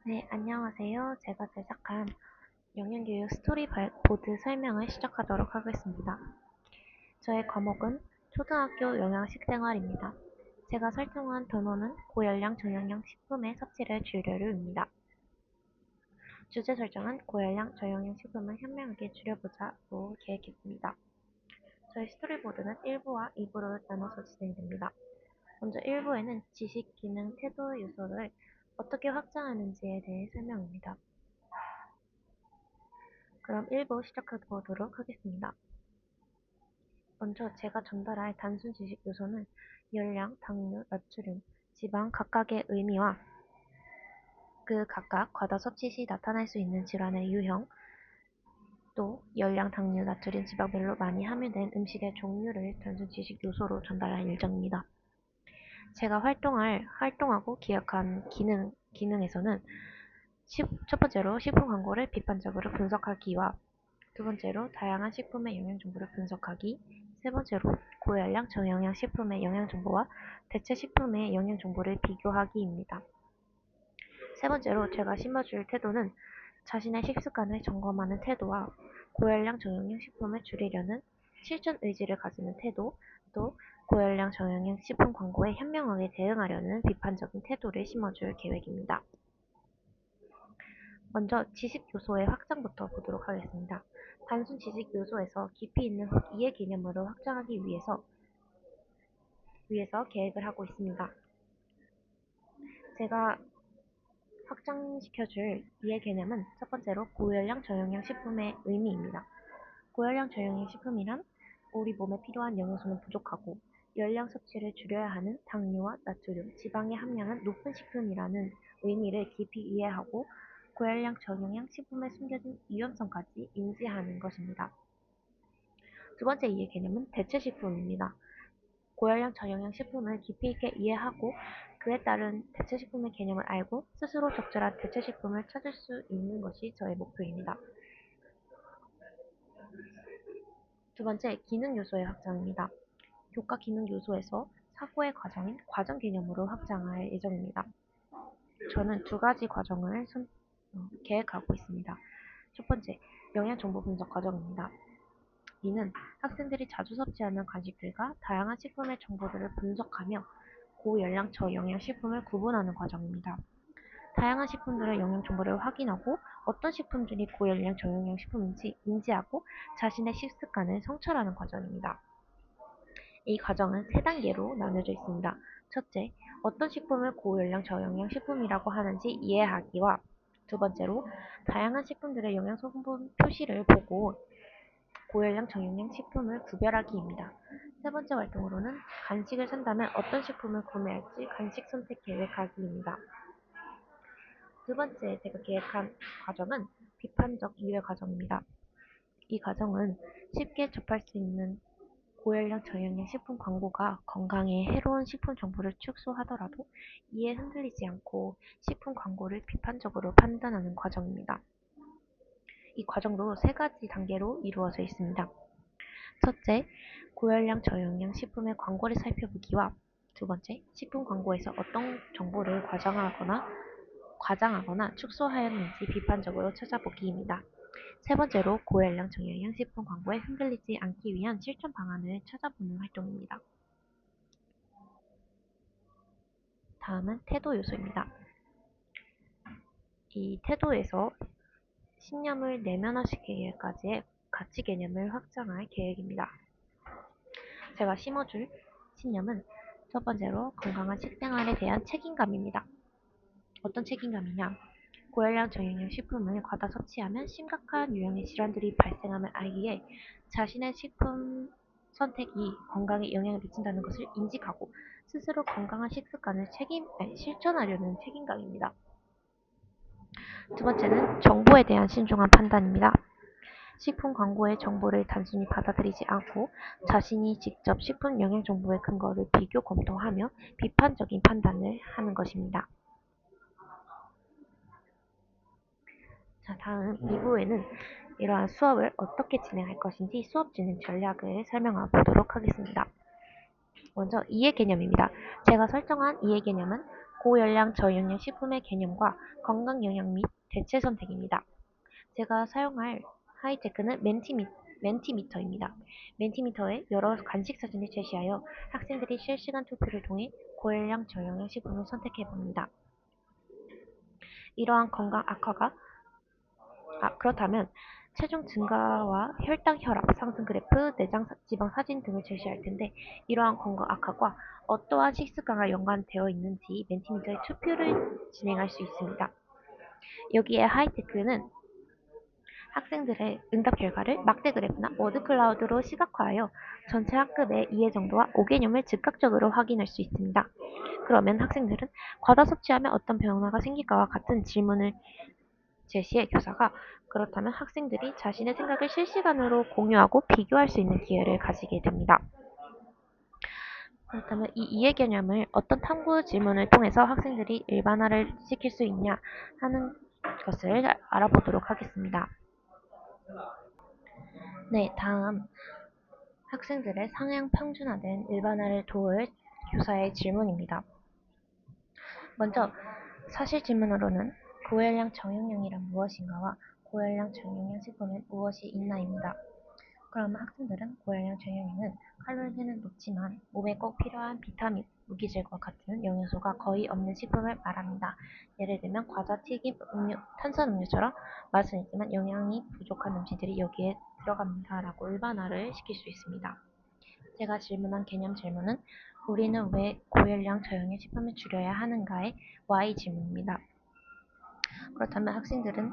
네, 안녕하세요. 제가 제작한 영양교육 스토리보드 설명을 시작하도록 하겠습니다. 저의 과목은 초등학교 영양식생활입니다. 제가 설정한 단어는 고열량 저영양 식품의 섭취를 줄여요입니다. 주제 설정은 고열량 저영양 식품을 현명하게 줄여보자로 계획했습니다. 저희 스토리보드는 1부와 2부로 나눠서 진행됩니다. 먼저 1부에는 지식, 기능, 태도 요소를 어떻게 확장하는지에 대해 설명입니다. 그럼 1부 시작해보도록 하겠습니다. 먼저 제가 전달할 단순 지식 요소는 열량, 당류, 나트륨, 지방 각각의 의미와 그 각각 과다 섭취 시 나타날 수 있는 질환의 유형, 또 열량, 당류, 나트륨, 지방별로 많이 함유된 음식의 종류를 단순 지식 요소로 전달할 예정입니다. 제가 활동하고 기획한 기능에서는 첫 번째로 식품 광고를 비판적으로 분석하기와 두 번째로 다양한 식품의 영양 정보를 분석하기, 세 번째로 고열량 저영양 식품의 영양 정보와 대체 식품의 영양 정보를 비교하기입니다. 세 번째로 제가 심어줄 태도는 자신의 식습관을 점검하는 태도와 고열량 저영양 식품을 줄이려는 실천 의지를 가지는 태도, 또 고열량 저영양 식품 광고에 현명하게 대응하려는 비판적인 태도를 심어줄 계획입니다. 먼저 지식 요소의 확장부터 보도록 하겠습니다. 단순 지식 요소에서 깊이 있는 이해 개념으로 확장하기 위해서 계획을 하고 있습니다. 제가 확장시켜줄 이해 개념은 첫 번째로 고열량 저영양 식품의 의미입니다. 고열량 저영양 식품이란 우리 몸에 필요한 영양소는 부족하고 열량 섭취를 줄여야 하는 당류와 나트륨, 지방의 함량은 높은 식품이라는 의미를 깊이 이해하고 고열량 저영양 식품에 숨겨진 위험성까지 인지하는 것입니다. 두 번째 이해 개념은 대체 식품입니다. 고열량 저영양 식품을 깊이 있게 이해하고 그에 따른 대체 식품의 개념을 알고 스스로 적절한 대체 식품을 찾을 수 있는 것이 저의 목표입니다. 두 번째, 기능 요소의 확장입니다. 교과 기능 요소에서 사고의 과정인 과정 개념으로 확장할 예정입니다. 저는 두 가지 과정을 계획하고 있습니다. 첫 번째, 영양 정보 분석 과정입니다. 이는 학생들이 자주 섭취하는 간식들과 다양한 식품의 정보들을 분석하며 고열량 저영양 식품을 구분하는 과정입니다. 다양한 식품들의 영양 정보를 확인하고 어떤 식품들이 고열량 저영양 식품인지 인지하고 자신의 식습관을 성찰하는 과정입니다. 이 과정은 세 단계로 나눠져 있습니다. 첫째, 어떤 식품을 고열량 저영양 식품이라고 하는지 이해하기와 두 번째로 다양한 식품들의 영양 성분 표시를 보고 고열량 저영양 식품을 구별하기입니다. 세 번째 활동으로는 간식을 산다면 어떤 식품을 구매할지 간식 선택 계획하기입니다. 두 번째 제가 계획한 과정은 비판적 이해 과정입니다. 이 과정은 쉽게 접할 수 있는 고열량 저영양 식품 광고가 건강에 해로운 식품 정보를 축소하더라도 이에 흔들리지 않고 식품 광고를 비판적으로 판단하는 과정입니다. 이 과정도 세 가지 단계로 이루어져 있습니다. 첫째, 고열량 저영양 식품의 광고를 살펴보기와 두 번째, 식품 광고에서 어떤 정보를 과장하거나 축소하였는지 비판적으로 찾아보기입니다. 세 번째로 고열량 저영양 식품 광고에 흔들리지 않기 위한 실천 방안을 찾아보는 활동입니다. 다음은 태도 요소입니다. 이 태도에서 신념을 내면화시키기까지의 가치 개념을 확장할 계획입니다. 제가 심어줄 신념은 첫 번째로 건강한 식생활에 대한 책임감입니다. 어떤 책임감이냐? 고열량 저영양 식품을 과다 섭취하면 심각한 유형의 질환들이 발생함을 알기에 자신의 식품 선택이 건강에 영향을 미친다는 것을 인식하고 스스로 건강한 식습관을 실천하려는 책임감입니다. 두 번째는 정보에 대한 신중한 판단입니다. 식품 광고의 정보를 단순히 받아들이지 않고 자신이 직접 식품 영양 정보의 근거를 비교 검토하며 비판적인 판단을 하는 것입니다. 자, 다음 2부에는 이러한 수업을 어떻게 진행할 것인지 수업 진행 전략을 설명해 보도록 하겠습니다. 먼저 이해 개념입니다. 제가 설정한 이해 개념은 고열량 저영양 식품의 개념과 건강 영양 및 대체 선택입니다. 제가 사용할 하이테크는 멘티미터입니다. 멘티미터에 여러 간식 사진을 제시하여 학생들이 실시간 투표를 통해 고열량 저영양 식품을 선택해 봅니다. 이러한 건강 악화가 그렇다면 체중 증가와 혈당, 혈압 상승 그래프, 내장 지방 사진 등을 제시할 텐데 이러한 건강 악화가 어떠한 식습관과 연관되어 있는지 멘티미터의 투표를 진행할 수 있습니다. 여기에 하이테크는 학생들의 응답 결과를 막대 그래프나 워드 클라우드로 시각화하여 전체 학급의 이해 정도와 오개념을 즉각적으로 확인할 수 있습니다. 그러면 학생들은 과다 섭취하면 어떤 변화가 생길까와 같은 질문을 제시해 교사가 그렇다면 학생들이 자신의 생각을 실시간으로 공유하고 비교할 수 있는 기회를 가지게 됩니다. 그렇다면 이 이해 개념을 어떤 탐구 질문을 통해서 학생들이 일반화를 시킬 수 있냐 하는 것을 알아보도록 하겠습니다. 네, 다음 학생들의 상향 평준화된 일반화를 도울 교사의 질문입니다. 먼저 사실 질문으로는 고열량 저영양이란 무엇인가와 고열량 저영양 식품엔 무엇이 있나입니다. 그러면 학생들은 고열량 저영양은 칼로리는 높지만 몸에 꼭 필요한 비타민, 무기질과 같은 영양소가 거의 없는 식품을 말합니다. 예를 들면 과자, 튀김, 음료, 탄산음료처럼 맛은 있지만 영양이 부족한 음식들이 여기에 들어갑니다. 라고 일반화를 시킬 수 있습니다. 제가 질문한 개념 질문은 우리는 왜 고열량 저영양 식품을 줄여야 하는가의 Y 질문입니다. 그렇다면 학생들은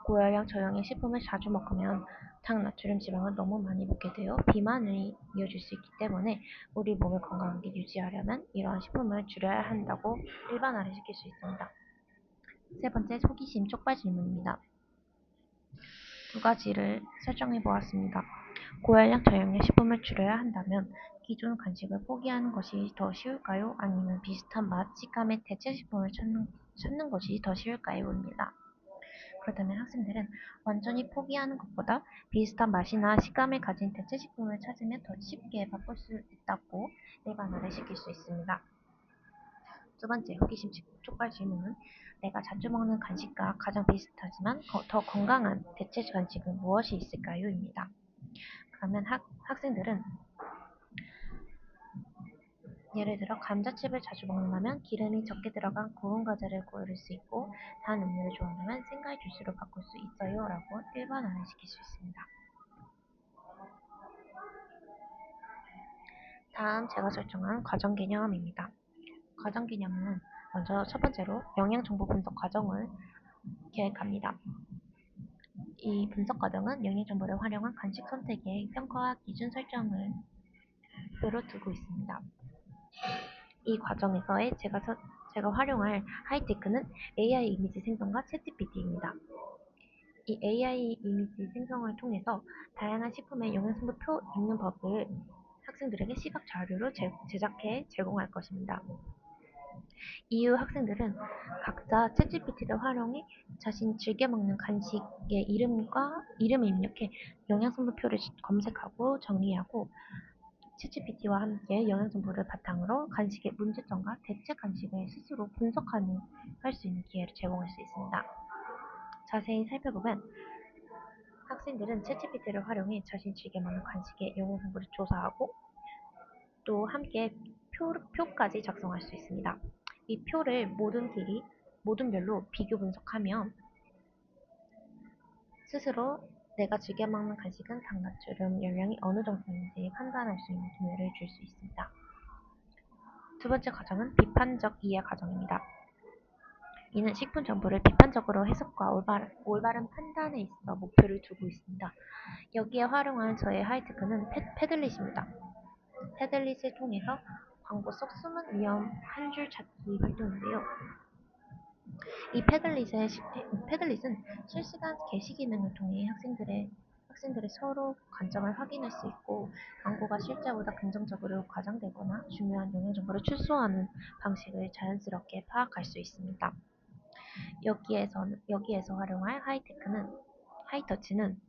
고열량 저영양 식품을 자주 먹으면 당, 나트륨, 지방을 너무 많이 먹게 되어 비만이 이어질 수 있기 때문에 우리 몸을 건강하게 유지하려면 이러한 식품을 줄여야 한다고 일반화를 시킬 수 있습니다. 세 번째, 호기심 촉발 질문입니다. 두 가지를 설정해 보았습니다. 고열량 저영양 식품을 줄여야 한다면 기존 간식을 포기하는 것이 더 쉬울까요? 아니면 비슷한 맛, 식감의 대체 식품을 찾는 것이 더 쉬울까요?입니다. 그렇다면 학생들은 완전히 포기하는 것보다 비슷한 맛이나 식감을 가진 대체 식품을 찾으면 더 쉽게 바꿀 수 있다고 일반화를 시킬 수 있습니다. 두 번째, 호기심 촉발 질문은 내가 자주 먹는 간식과 가장 비슷하지만 더 건강한 대체 간식은 무엇이 있을까요? 입니다. 그러면 학생들은 예를 들어 감자칩을 자주 먹는다면 기름이 적게 들어간 구운 과자를 고를 수 있고 단 음료를 좋아한다면 생과일 주스로 바꿀 수 있어요 라고 일반화를 시킬 수 있습니다. 다음 제가 설정한 과정 개념입니다. 과정 개념은 먼저 첫 번째로 영양 정보 분석 과정을 계획합니다. 이 분석 과정은 영양 정보를 활용한 간식 선택의 평가와 기준 설정을 목표로 두고 있습니다. 이 과정에서의 제가 활용할 하이테크는 AI 이미지 생성과 챗GPT입니다. 이 AI 이미지 생성을 통해서 다양한 식품의 영양성분 읽는 법을 학생들에게 시각 자료로 제작해 제공할 것입니다. 이후 학생들은 각자 챗GPT를 활용해 자신이 즐겨 먹는 간식의 이름을 입력해 영양성분표를 검색하고 정리하고 챗GPT와 함께 영양 정보를 바탕으로 간식의 문제점과 대체 간식을 스스로 할 수 있는 기회를 제공할 수 있습니다. 자세히 살펴보면 학생들은 챗GPT를 활용해 자신이 즐겨 먹는 간식의 영양 정보를 조사하고 또 함께 표까지 작성할 수 있습니다. 이 표를 모든 별로 비교 분석하면 스스로 내가 즐겨 먹는 간식은 당, 나트륨, 열량이 어느 정도인지 판단할 수 있는 기회를 줄 수 있습니다. 두 번째 과정은 비판적 이해 과정입니다. 이는 식품 정보를 비판적으로 해석과 올바른 판단에 있어 목표를 두고 있습니다. 여기에 활용한 저의 하이테크는 패들릿입니다. 패들릿을 통해서 광고 속 숨은 위험 한 줄 찾기 활동인데요. 이 패들릿은 실시간 게시 기능을 통해 학생들의 서로 관점을 확인할 수 있고 광고가 실제보다 긍정적으로 과장되거나 중요한 영양 정보를 축소하는 방식을 자연스럽게 파악할 수 있습니다. 여기에서 활용할 하이터치는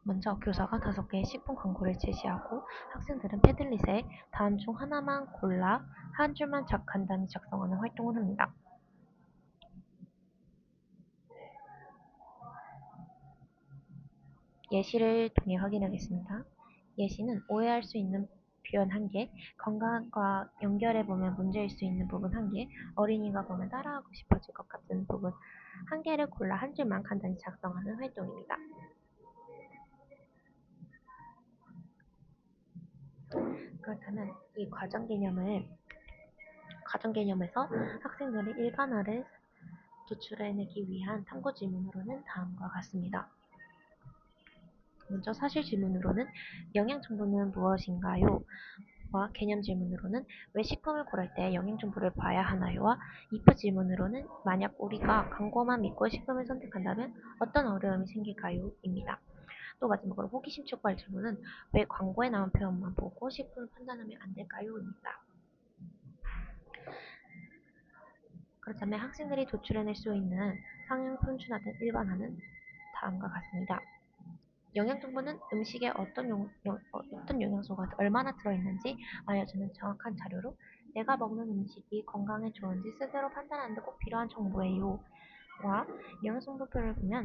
먼저 교사가 5개의 식품 광고를 제시하고 학생들은 패들릿에 다음 중 하나만 골라 한 줄만 간단히 작성하는 활동을 합니다. 예시를 통해 확인하겠습니다. 예시는 오해할 수 있는 표현 1개, 건강과 연결해보면 문제일 수 있는 부분 1개, 어린이가 보면 따라하고 싶어질 것 같은 부분 1개를 골라 한 줄만 간단히 작성하는 활동입니다. 그렇다면 이 과정 개념에서 학생들의 일반화를 도출해내기 위한 탐구 질문으로는 다음과 같습니다. 먼저 사실 질문으로는 영양 정보는 무엇인가요? 와 개념 질문으로는 왜 식품을 고를 때 영양 정보를 봐야 하나요?와 if 질문으로는 만약 우리가 광고만 믿고 식품을 선택한다면 어떤 어려움이 생길까요? 입니다. 또 마지막으로 호기심 촉구할 질문은 왜 광고에 나온 표현만 보고 식품을 판단하면 안 될까요? 입니다. 그렇다면 학생들이 도출해낼 수 있는 상형 표준화된 일반화는 다음과 같습니다. 영양 정보는 음식에 어떤 영양소가 얼마나 들어있는지 알려주는 정확한 자료로 내가 먹는 음식이 건강에 좋은지 스스로 판단하는 데 꼭 필요한 정보예요. 와 영양성분표를 보면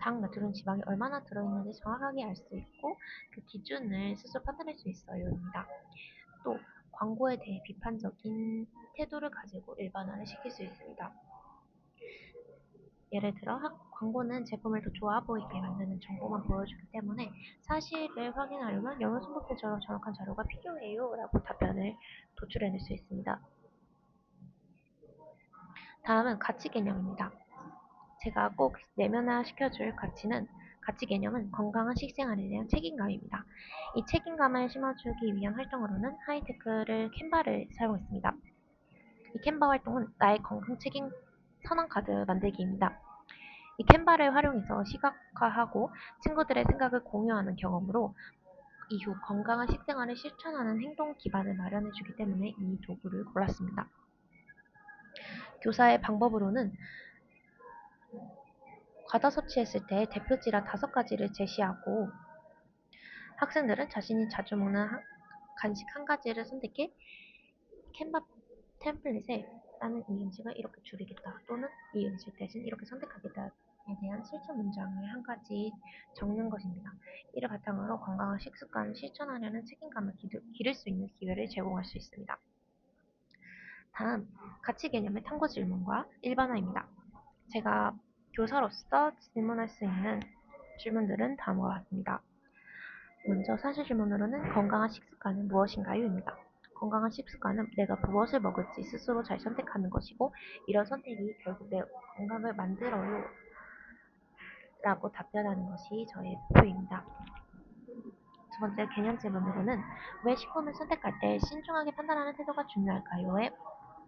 당, 나트륨, 지방이 얼마나 들어있는지 정확하게 알 수 있고 그 기준을 스스로 판단할 수 있어요입니다. 또 광고에 대해 비판적인 태도를 가지고 일반화를 시킬 수 있습니다. 예를 들어 광고는 제품을 더 좋아 보이게 만드는 정보만 보여주기 때문에 사실을 확인하려면 영양성분표처럼 정확한 자료가 필요해요 라고 답변을 도출해낼 수 있습니다. 다음은 가치 개념입니다. 제가 꼭 내면화 시켜줄 가치 개념은 건강한 식생활에 대한 책임감입니다. 이 책임감을 심어주기 위한 활동으로는 하이테크를 캔바를 사용했습니다. 이 캔바 활동은 나의 건강 책임 선언 카드 만들기입니다. 이 캔바를 활용해서 시각화하고 친구들의 생각을 공유하는 경험으로 이후 건강한 식생활을 실천하는 행동 기반을 마련해주기 때문에 이 도구를 골랐습니다. 교사의 방법으로는 과다 섭취했을 때 대표질환 5가지를 제시하고 학생들은 자신이 자주 먹는 간식 1가지를 선택해 캔바 템플릿에 나는 이 음식을 이렇게 줄이겠다 또는 이 음식 대신 이렇게 선택하겠다에 대한 실천 문장을 1가지 적는 것입니다. 이를 바탕으로 건강한 식습관을 실천하려는 책임감을 기를 수 있는 기회를 제공할 수 있습니다. 다음, 가치 개념의 탐구 질문과 일반화입니다. 제가 교사로서 질문할 수 있는 질문들은 다음과 같습니다. 먼저 사실 질문으로는 건강한 식습관은 무엇인가요? 입니다. 건강한 식습관은 내가 무엇을 먹을지 스스로 잘 선택하는 것이고 이런 선택이 결국 내 건강을 만들어요 라고 답변하는 것이 저의 목표입니다. 두 번째 개념 질문으로는 왜 식품을 선택할 때 신중하게 판단하는 태도가 중요할까요?의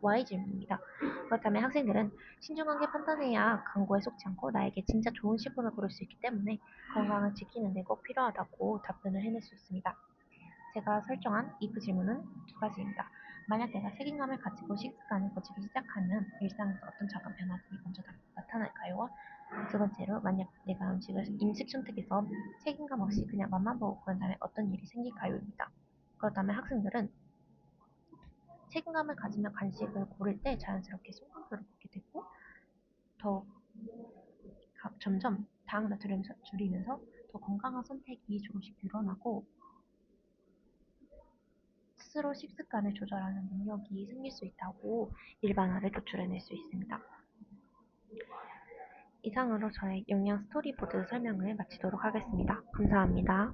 Y 질문입니다. 그렇다면 학생들은 신중하게 판단해야 광고에 속지 않고 나에게 진짜 좋은 식품을 고를 수 있기 때문에 건강을 지키는 데 꼭 필요하다고 답변을 해낼 수 있습니다. 제가 설정한 if 질문은 2가지입니다. 만약 내가 책임감을 가지고 식습관을 고치기 시작하면 일상에서 어떤 작은 변화들이 먼저 나타날까요? 두 번째로 만약 내가 음식 선택에서 책임감 없이 그냥 맛만 보고 고른다면 어떤 일이 생길까요?입니다. 그렇다면 학생들은 책임감을 가지며 간식을 고를 때 자연스럽게 성분표를 보게 되고 더 점점 당, 나트륨을 줄이면서 더 건강한 선택이 조금씩 늘어나고 스스로 식습관을 조절하는 능력이 생길 수 있다고 일반화를 도출해낼 수 있습니다. 이상으로 저의 영양 스토리보드 설명을 마치도록 하겠습니다. 감사합니다.